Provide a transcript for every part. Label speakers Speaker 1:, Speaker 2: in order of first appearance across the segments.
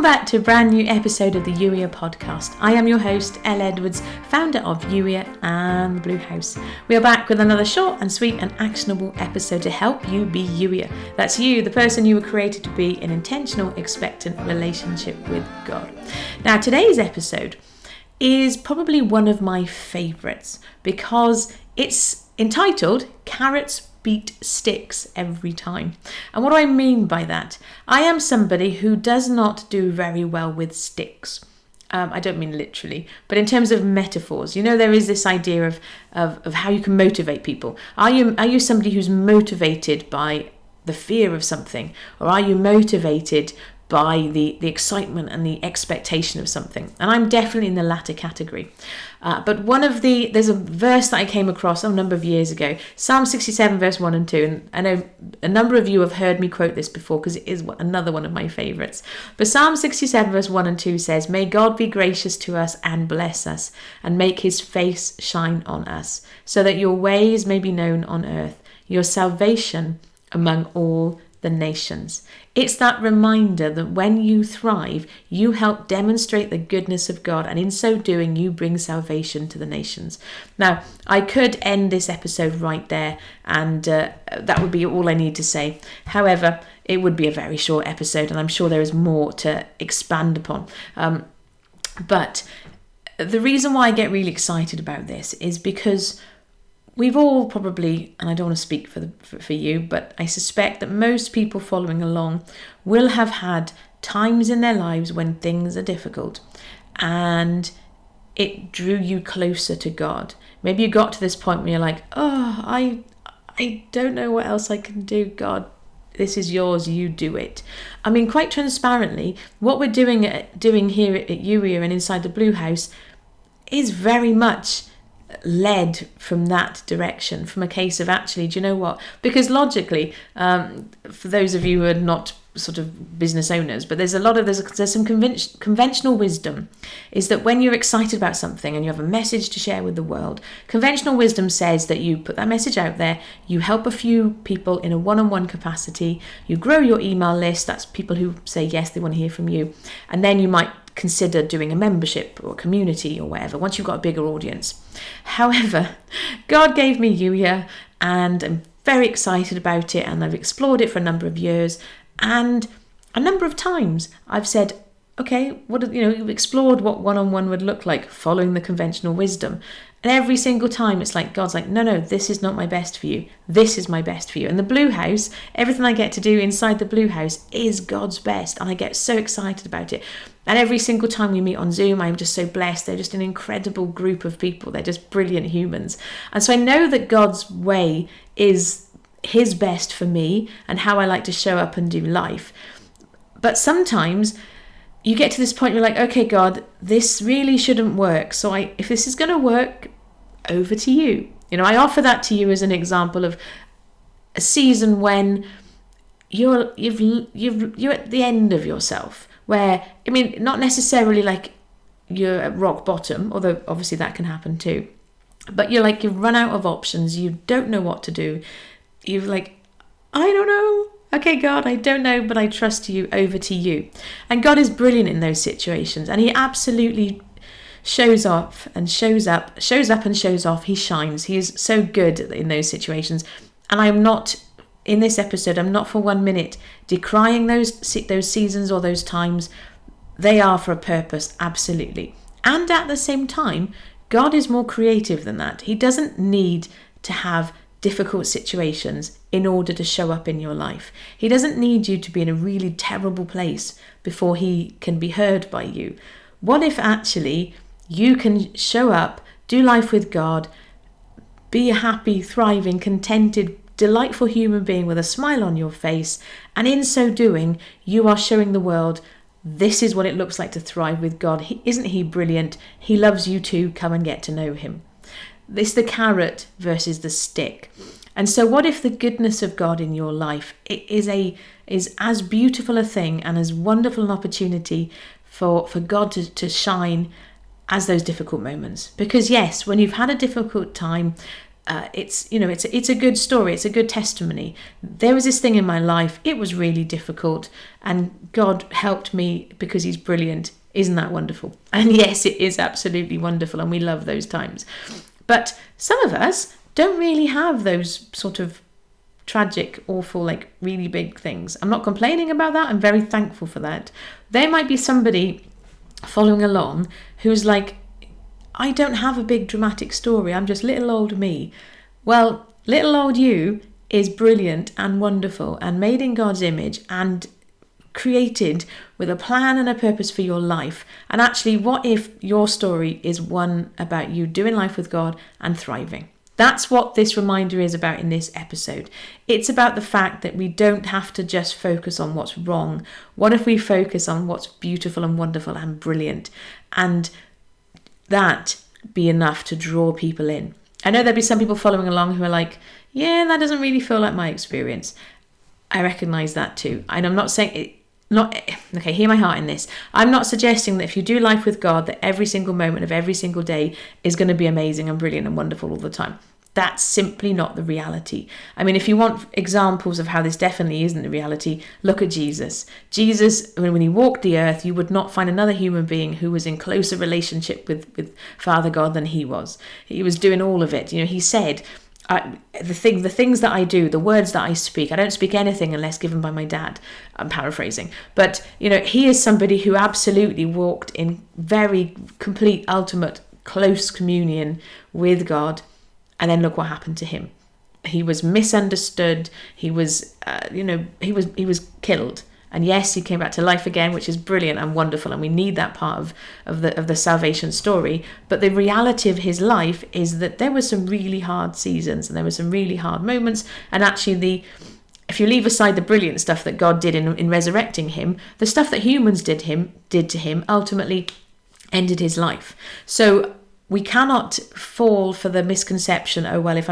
Speaker 1: back to a brand new episode of the Youier podcast. I am your host, Elle Edwards, founder of Youier and the Blue House. We are back with another short and sweet and actionable episode to help you be Youier. That's you, the person you were created to be in intentional, expectant relationship with God. Now, today's episode is probably one of my favourites because it's entitled Carrots Beat Sticks Every Time. And what do I mean by that? I am somebody who does not do very well with sticks. I don't mean literally, but in terms of metaphors. There is this idea of how you can motivate people. Are you somebody who's motivated by the fear of something, or are you motivated by the excitement and the expectation of something? And I'm definitely in the latter category. But there's a verse that I came across a number of years ago, Psalm 67 verse 1 and 2. And I know a number of you have heard me quote this before because it is another one of my favourites. But Psalm 67 verse 1 and 2 says, "May God be gracious to us and bless us and make his face shine on us, so that your ways may be known on earth, your salvation among all the nations." It's that reminder that when you thrive, you help demonstrate the goodness of God, and in so doing, you bring salvation to the nations. Now, I could end this episode right there, and that would be all I need to say. However, it would be a very short episode, and I'm sure there is more to expand upon. But the reason why I get really excited about this is because we've all probably, and I don't want to speak for you, but I suspect that most people following along will have had times in their lives when things are difficult and it drew you closer to God. Maybe you got to this point where you're like, I don't know what else I can do. God, this is yours, you do it. I mean, quite transparently, what we're doing here at Youier and inside the Blue House is very much led from that direction, from a case of actually, do you know what? Because logically, for those of you who are not sort of business owners, but there's some conventional wisdom is that when you're excited about something and you have a message to share with the world, conventional wisdom says that you put that message out there, you help a few people in a one-on-one capacity, you grow your email list, that's people who say yes, they want to hear from you, and then you might consider doing a membership or a community or whatever once you've got a bigger audience. However, God gave me Youier and I'm very excited about it, and I've explored it for a number of years, and a number of times I've said, okay, you've explored what one-on-one would look like following the conventional wisdom. And every single time it's like, God's like, no, this is not my best for you. This is my best for you. And the Blue House, everything I get to do inside the Blue House is God's best. And I get so excited about it. And every single time we meet on Zoom, I'm just so blessed. They're just an incredible group of people. They're just brilliant humans. And so I know that God's way is his best for me and how I like to show up and do life. But sometimes you get to this point, you're like, okay, God, this really shouldn't work. So if this is going to work, over to you. I offer that to you as an example of a season when you're at the end of yourself, where, not necessarily like you're at rock bottom, although obviously that can happen too. But you've run out of options. You don't know what to do. You're like, I don't know. Okay, God, I don't know, but I trust you. Over to you. And God is brilliant in those situations, and he absolutely shows up and shows up and shows off. He shines. He is so good in those situations. And I'm not, in this episode, I'm not for 1 minute decrying those seasons or those times. They are for a purpose, absolutely. And at the same time, God is more creative than that. He doesn't need to have difficult situations in order to show up in your life. He doesn't need you to be in a really terrible place before he can be heard by you. What if actually you can show up, do life with God, be a happy, thriving, contented, delightful human being with a smile on your face, and in so doing, you are showing the world this is what it looks like to thrive with God. Isn't he brilliant? He loves you too. Come and get to know him. It's the carrot versus the stick. And so what if the goodness of God in your life is as beautiful a thing and as wonderful an opportunity for God to shine as those difficult moments? Because yes, when you've had a difficult time, it's a good story. It's a good testimony. There was this thing in my life. It was really difficult, and God helped me because He's brilliant. Isn't that wonderful? And yes, it is absolutely wonderful, and we love those times. But some of us don't really have those sort of tragic, awful, like really big things. I'm not complaining about that. I'm very thankful for that. There might be somebody following along who's like, I don't have a big dramatic story. I'm just little old me. Well, little old you is brilliant and wonderful and made in God's image and created with a plan and a purpose for your life. And actually, what if your story is one about you doing life with God and thriving? That's what this reminder is about in this episode. It's about the fact that we don't have to just focus on what's wrong. What if we focus on what's beautiful and wonderful and brilliant? And that be enough to draw people in. I know there'll be some people following along who are like, yeah, that doesn't really feel like my experience. I recognise that too. And I'm not saying it, okay, hear my heart in this. I'm not suggesting that if you do life with God, that every single moment of every single day is going to be amazing and brilliant and wonderful all the time. That's simply not the reality. I mean, if you want examples of how this definitely isn't the reality, look at Jesus. Jesus, when he walked the earth, you would not find another human being who was in closer relationship with Father God than he was. He was doing all of it. He said, the things that I do, the words that I speak, I don't speak anything unless given by my dad. I'm paraphrasing. But, he is somebody who absolutely walked in very complete, ultimate, close communion with God. And then look what happened to him. He was misunderstood. He was, he was killed. And yes, he came back to life again, which is brilliant and wonderful. And we need that part of the salvation story. But the reality of his life is that there were some really hard seasons and there were some really hard moments. And actually, if you leave aside the brilliant stuff that God did in resurrecting him, the stuff that humans did to him ultimately ended his life. So we cannot fall for the misconception, oh, well,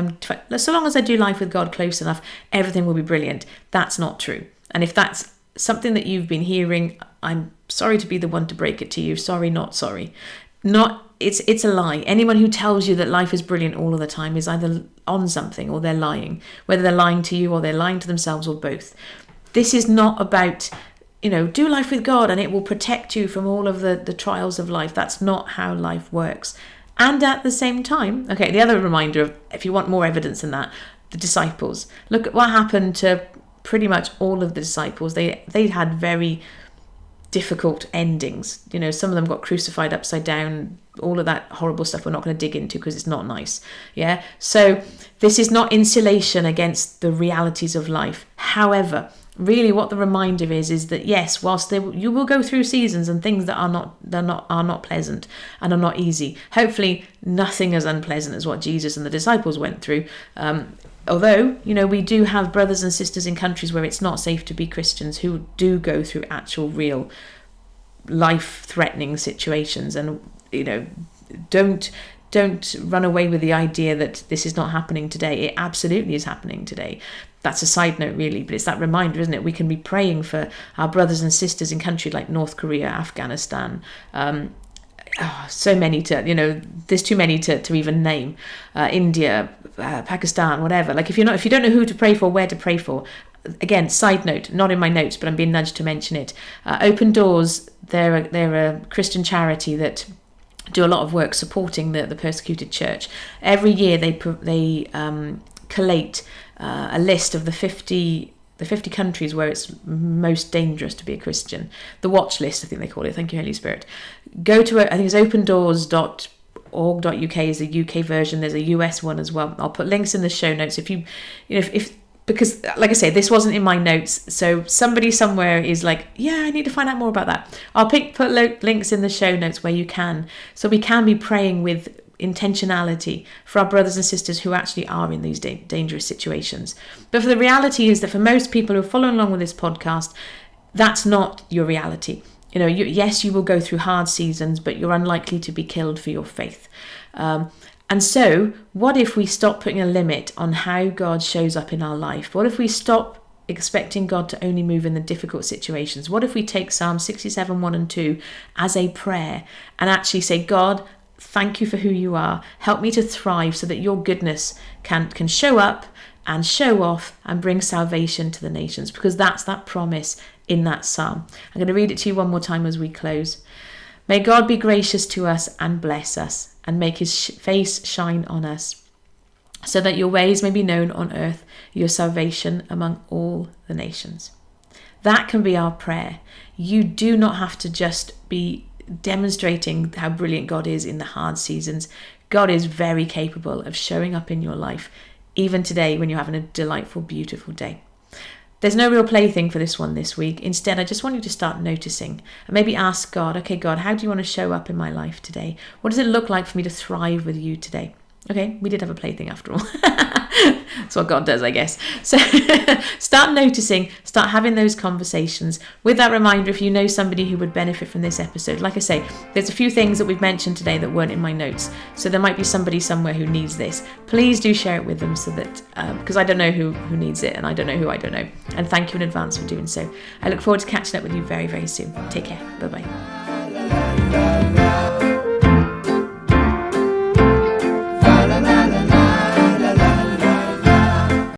Speaker 1: so long as I do life with God close enough, everything will be brilliant. That's not true. And if that's something that you've been hearing, I'm sorry to be the one to break it to you. Sorry, not sorry. It's a lie. Anyone who tells you that life is brilliant all of the time is either on something or they're lying, whether they're lying to you or they're lying to themselves or both. This is not about, do life with God and it will protect you from all of the trials of life. That's not how life works. And at the same time, okay, the other reminder of, if you want more evidence than that, the disciples. Look at what happened to pretty much all of the disciples. They had very difficult endings. Some of them got crucified upside down, all of that horrible stuff we're not going to dig into because it's not nice. Yeah. So this is not insulation against the realities of life. However, really what the reminder is that yes, whilst you will go through seasons and things that are not pleasant and are not easy. Hopefully nothing as unpleasant as what Jesus and the disciples went through. Although, we do have brothers and sisters in countries where it's not safe to be Christians who do go through actual real life-threatening situations. And, don't run away with the idea that this is not happening today. It absolutely is happening today. That's a side note, really, but it's that reminder, isn't it? We can be praying for our brothers and sisters in countries like North Korea, Afghanistan, so many there's too many to even name, India, Pakistan, whatever. Like if you don't know who to pray for, where to pray for. Again, side note, not in my notes, but I'm being nudged to mention it. Open Doors, they're a Christian charity that do a lot of work supporting the persecuted church. Every year they collate a list of the 50 countries where it's most dangerous to be a Christian. The watch list, I think they call it. Thank you, Holy Spirit. Go to I think it's opendoors.org.uk is the UK version. There's a US one as well. I'll put links in the show notes because like I say, this wasn't in my notes, so somebody somewhere is like, yeah, I need to find out more about that. I'll put links in the show notes where you can, so we can be praying with intentionality for our brothers and sisters who actually are in these dangerous situations. But for the reality is that for most people who are following along with this podcast, that's not your reality. Yes, you will go through hard seasons, but you're unlikely to be killed for your faith. And so what if we stop putting a limit on how God shows up in our life? What if we stop expecting God to only move in the difficult situations? What if we take Psalm 67, 1 and 2 as a prayer and actually say, God, thank you for who you are. Help me to thrive so that your goodness can show up and show off and bring salvation to the nations, because that's that promise in that psalm. I'm going to read it to you one more time as we close. May God be gracious to us and bless us, and make his face shine on us, so that your ways may be known on earth, your salvation among all the nations. That can be our prayer. You do not have to just be demonstrating how brilliant God is in the hard seasons. God is very capable of showing up in your life, even today when you're having a delightful, beautiful day. There's no real plaything for this one this week. Instead, I just want you to start noticing and maybe ask God, okay, God, how do you want to show up in my life today? What does it look like for me to thrive with you today? Okay, we did have a plaything after all. That's what God does, I guess. So start noticing, start having those conversations. With that reminder, if you know somebody who would benefit from this episode, like I say, there's a few things that we've mentioned today that weren't in my notes. So there might be somebody somewhere who needs this. Please do share it with them, so that because I don't know who needs it, and I don't know who I don't know. And thank you in advance for doing so. I look forward to catching up with you very, very soon. Take care. Bye-bye.